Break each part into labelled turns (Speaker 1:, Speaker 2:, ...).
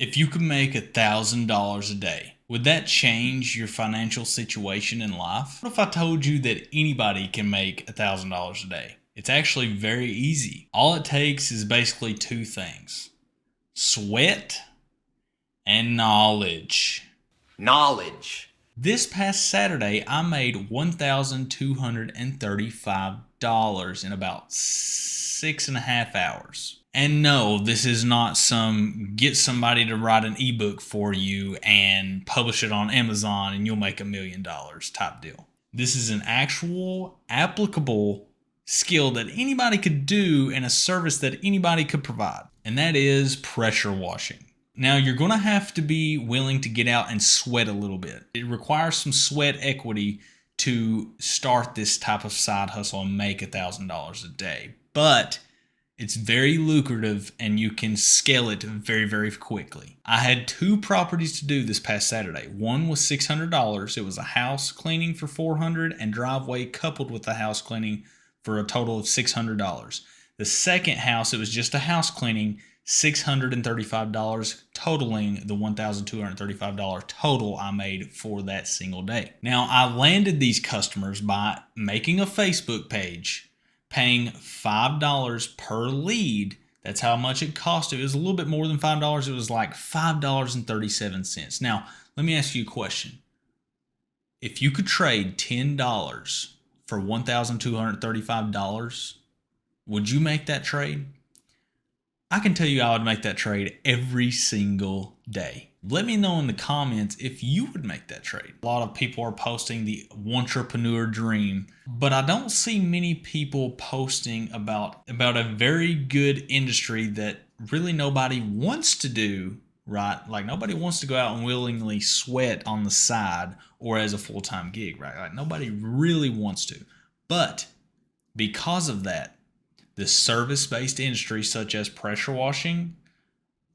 Speaker 1: If you could make $1,000 a day, would that change your financial situation in life? What if I told you that anybody can make $1,000 a day? It's actually very easy. All it takes is basically two things: sweat and knowledge.
Speaker 2: Knowledge.
Speaker 1: This past Saturday, I made $1,235 in about 6.5 hours. And no, this is not some get somebody to write an ebook for you and publish it on Amazon and you'll make $1 million type deal. This is an actual applicable skill that anybody could do and a service that anybody could provide. And that is pressure washing. Now, you're going to have to be willing to get out and sweat a little bit. It requires some sweat equity to start this type of side hustle and make $1,000 a day. But it's very lucrative and you can scale it very, very quickly. I had 2 properties to do this past Saturday. One was $600. It was a house cleaning for $400 and driveway coupled with the house cleaning for a total of $600. The second house, it was just a house cleaning, $635, totaling the $1,235 total I made for that single day. Now, I landed these customers by making a Facebook page, paying $5 per lead. That's how much it cost. It was a little bit more than $5. It was like $5.37. Now, let me ask you a question. If you could trade $10 for $1,235, would you make that trade? I can tell you I would make that trade every single day. Let me know in the comments if you would make that trade. A lot of people are posting the entrepreneur dream, but I don't see many people posting about a very good industry that really nobody wants to do, right? Like nobody wants to go out and willingly sweat on the side or as a full-time gig, right? Like nobody really wants to. But because of that, the service-based industry such as pressure washing,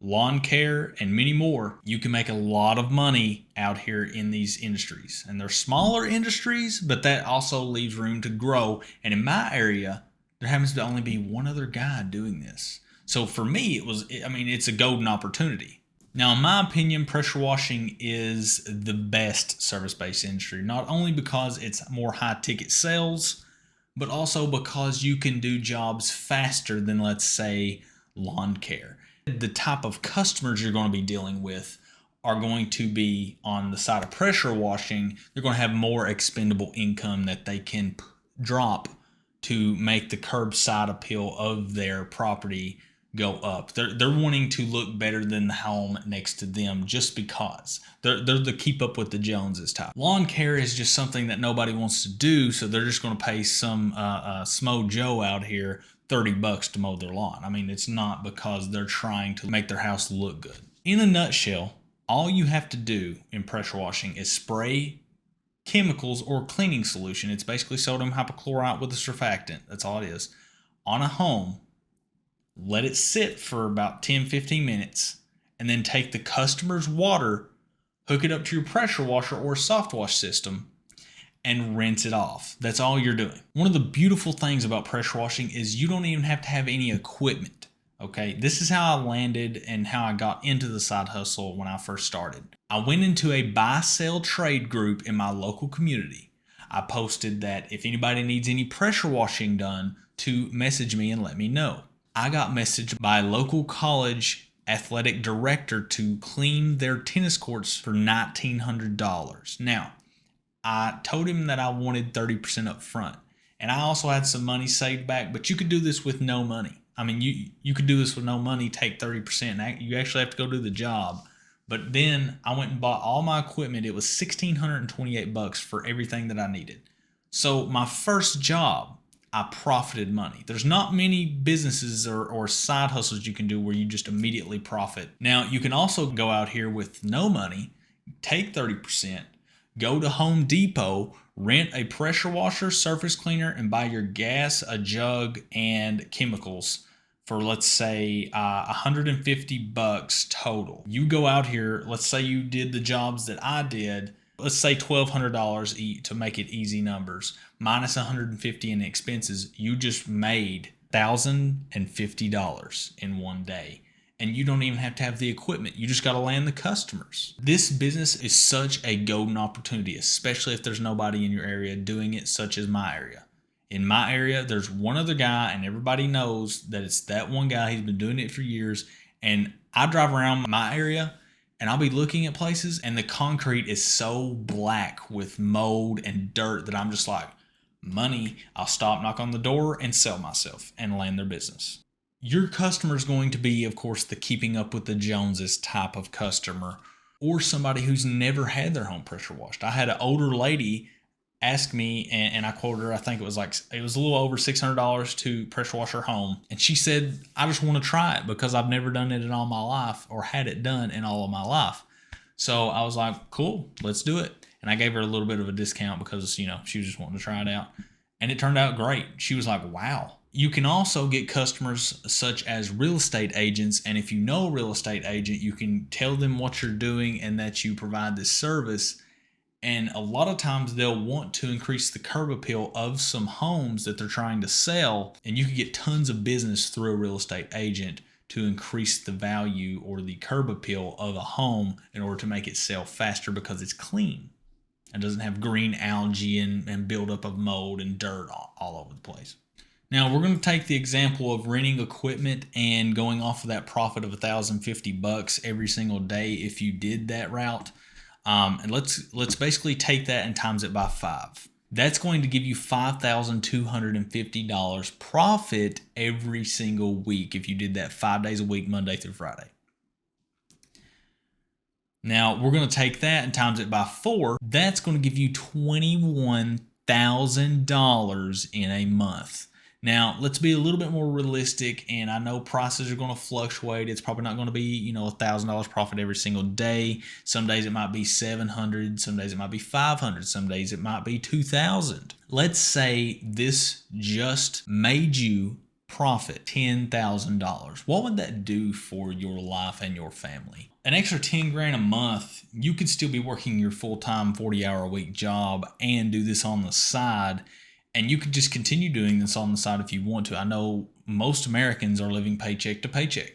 Speaker 1: lawn care, and many more, you can make a lot of money out here in these industries. And they're smaller industries, but that also leaves room to grow. And in my area, there happens to only be one other guy doing this. So for me, it's a golden opportunity. Now, in my opinion, pressure washing is the best service-based industry, not only because it's more high-ticket sales, but also because you can do jobs faster than, let's say, lawn care. The type of customers you're going to be dealing with are going to be on the side of pressure washing. They're going to have more expendable income that they can drop to make the curbside appeal of their property go up. They're wanting to look better than the home next to them just because. They're the keep up with the Joneses type. Lawn care is just something that nobody wants to do, so they're just going to pay some Smo Joe out here $30 to mow their lawn. I mean, it's not because they're trying to make their house look good. In a nutshell, all you have to do in pressure washing is spray chemicals or cleaning solution. It's basically sodium hypochlorite with a surfactant. That's all it is. On a home, let it sit for about 10-15 minutes, and then take the customer's water, hook it up to your pressure washer or soft wash system, and rinse it off. That's all you're doing. One of the beautiful things about pressure washing is you don't even have to have any equipment. Okay, this is how I landed and how I got into the side hustle when I first started. I went into a buy-sell trade group in my local community. I posted that if anybody needs any pressure washing done, to message me and let me know. I got messaged by a local college athletic director to clean their tennis courts for $1,900. Now, I told him that I wanted 30% up front. And I also had some money saved back, but you could do this with no money. I mean, you could do this with no money, take 30%. You actually have to go do the job. But then I went and bought all my equipment. It was $1,628 for everything that I needed. So my first job, I profited money. There's not many businesses or side hustles you can do where you just immediately profit. Now, you can also go out here with no money, take 30%, go to Home Depot, rent a pressure washer, surface cleaner, and buy your gas, a jug, and chemicals for, let's say, $150 total. You go out here, let's say you did the jobs that I did, let's say $1,200 to make it easy numbers, minus $150 in expenses, you just made $1,050 in one day. and you don't even have to have the equipment. You just got to land the customers. This business is such a golden opportunity, especially if there's nobody in your area doing it, such as my area. In my area, there's one other guy, and everybody knows that it's that one guy. He's been doing it for years. And I drive around my area, and I'll be looking at places, and the concrete is so black with mold and dirt that I'm just like, money. I'll stop, knock on the door, and sell myself and land their business. Your customer is going to be, of course, the keeping up with the Joneses type of customer, or somebody who's never had their home pressure washed. I had an older lady ask me, and I quoted her, I think it was a little over $600 to pressure wash her home. And she said, I just want to try it because I've never done it in all my life, or had it done in all of my life. So I was like, cool, let's do it. And I gave her a little bit of a discount because, she was just wanting to try it out. And it turned out great. She was like, wow. You can also get customers such as real estate agents. And if you know a real estate agent, you can tell them what you're doing and that you provide this service. And a lot of times they'll want to increase the curb appeal of some homes that they're trying to sell. And you can get tons of business through a real estate agent to increase the value or the curb appeal of a home in order to make it sell faster because it's clean. It doesn't have green algae and buildup of mold and dirt all over the place. Now we're going to take the example of renting equipment and going off of that profit of $1,050 every single day if you did that route. And let's basically take that and times it by 5. That's going to give you $5,250 profit every single week if you did that 5 days a week, Monday through Friday. Now we're going to take that and times it by 4. That's going to give you $21,000 in a month. Now, let's be a little bit more realistic, and I know prices are going to fluctuate. It's probably not going to be, $1,000 profit every single day. Some days it might be $700, some days it might be $500, some days it might be $2,000. Let's say this just made you profit $10,000. What would that do for your life and your family? An extra 10 grand a month, you could still be working your full-time 40-hour-a-week job and do this on the side. And you could just continue doing this on the side if you want to. I know most Americans are living paycheck to paycheck.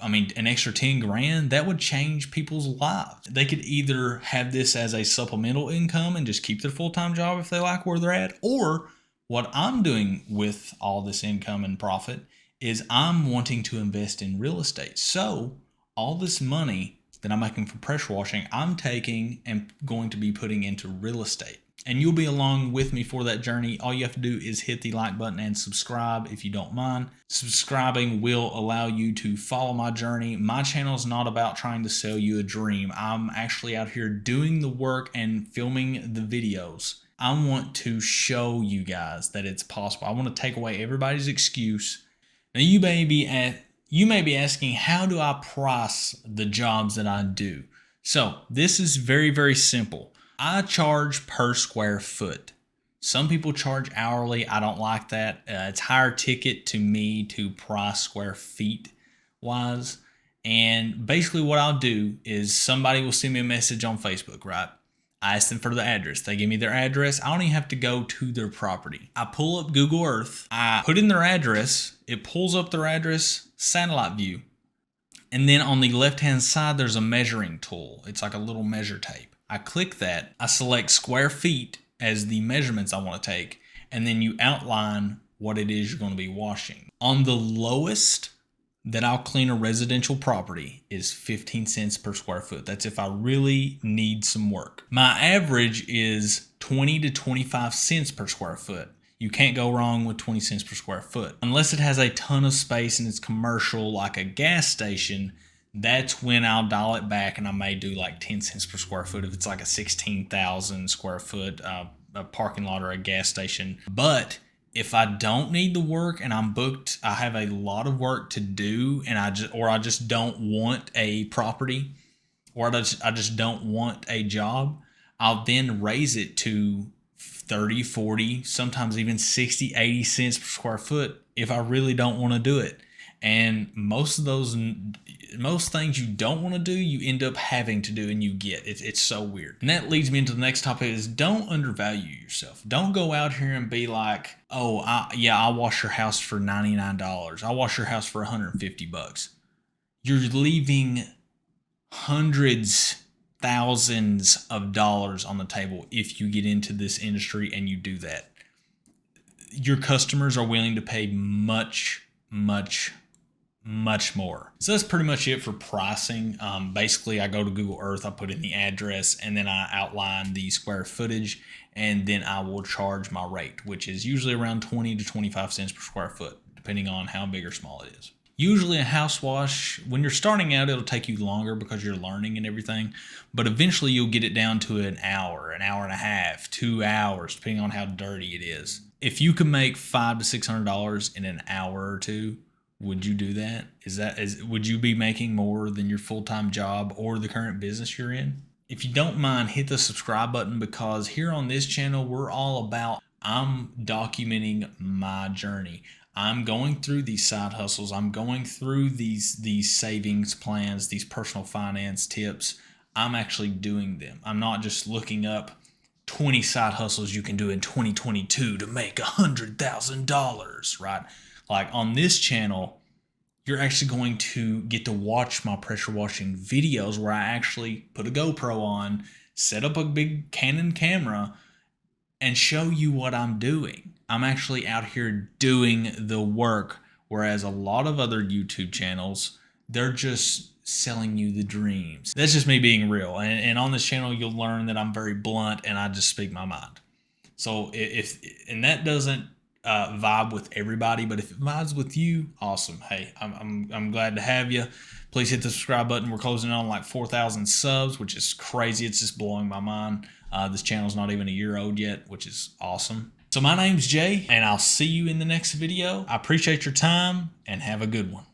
Speaker 1: I mean, an extra 10 grand, that would change people's lives. They could either have this as a supplemental income and just keep their full-time job if they like where they're at. Or what I'm doing with all this income and profit is I'm wanting to invest in real estate. So all this money that I'm making for pressure washing, I'm taking and going to be putting into real estate. And you'll be along with me for that journey. All you have to do is hit the like button and subscribe if you don't mind. Subscribing will allow you to follow my journey. My channel is not about trying to sell you a dream. I'm actually out here doing the work and filming the videos. I want to show you guys that it's possible. I want to take away everybody's excuse. Now you may be asking, how do I price the jobs that I do? So this is very, very simple. I charge per square foot. Some people charge hourly. I don't like that. It's higher ticket to me to price square feet wise. And basically what I'll do is somebody will send me a message on Facebook, right? I ask them for the address. They give me their address. I don't even have to go to their property. I pull up Google Earth. I put in their address. It pulls up their address, satellite view. And then on the left-hand side, there's a measuring tool. It's like a little measure tape. I click that, I select square feet as the measurements I want to take, and then you outline what it is you're going to be washing. On the lowest that I'll clean a residential property is 15 cents per square foot. That's if I really need some work. My average is 20 to 25 cents per square foot. You can't go wrong with 20 cents per square foot. Unless it has a ton of space and it's commercial like a gas station, that's when I'll dial it back and I may do like 10 cents per square foot if it's like a 16,000 square foot a parking lot or a gas station. But if I don't need the work and I'm booked, I have a lot of work to do, and I just don't want a property, or I just don't want a job, I'll then raise it to 30, 40, sometimes even 60, 80 cents per square foot if I really don't want to do it. And most things you don't want to do, you end up having to do, and you get. It's so weird. And that leads me into the next topic is don't undervalue yourself. Don't go out here and be like, oh, I'll wash your house for $99. I'll wash your house for $150. you're leaving hundreds, thousands of dollars on the table if you get into this industry and you do that. Your customers are willing to pay much, much, much more. So that's pretty much it for pricing. Basically, I go to Google Earth, I put in the address, and then I outline the square footage, and then I will charge my rate, which is usually around 20 to 25 cents per square foot, depending on how big or small it is. Usually a house wash, when you're starting out, it'll take you longer because you're learning and everything, but eventually you'll get it down to an hour and a half, 2 hours, depending on how dirty it is. If you can make $500 to $600 in an hour or two, would you do that? Would you be making more than your full-time job or the current business you're in? If you don't mind, hit the subscribe button, because here on this channel, we're all about, I'm documenting my journey. I'm going through these side hustles. I'm going through these savings plans, these personal finance tips. I'm actually doing them. I'm not just looking up 20 side hustles you can do in 2022 to make $100,000, right? Like on this channel, you're actually going to get to watch my pressure washing videos where I actually put a GoPro on, set up a big Canon camera, and show you what I'm doing. I'm actually out here doing the work, whereas a lot of other YouTube channels, they're just selling you the dreams. That's just me being real. And on this channel, you'll learn that I'm very blunt and I just speak my mind. So and that doesn't vibe with everybody, but if it vibes with you, awesome. Hey, I'm glad to have you. Please hit the subscribe button. We're closing on like 4,000 subs, which is crazy. It's just blowing my mind. This channel's not even a year old yet, which is awesome. So my name's Jay, and I'll see you in the next video. I appreciate your time, and have a good one.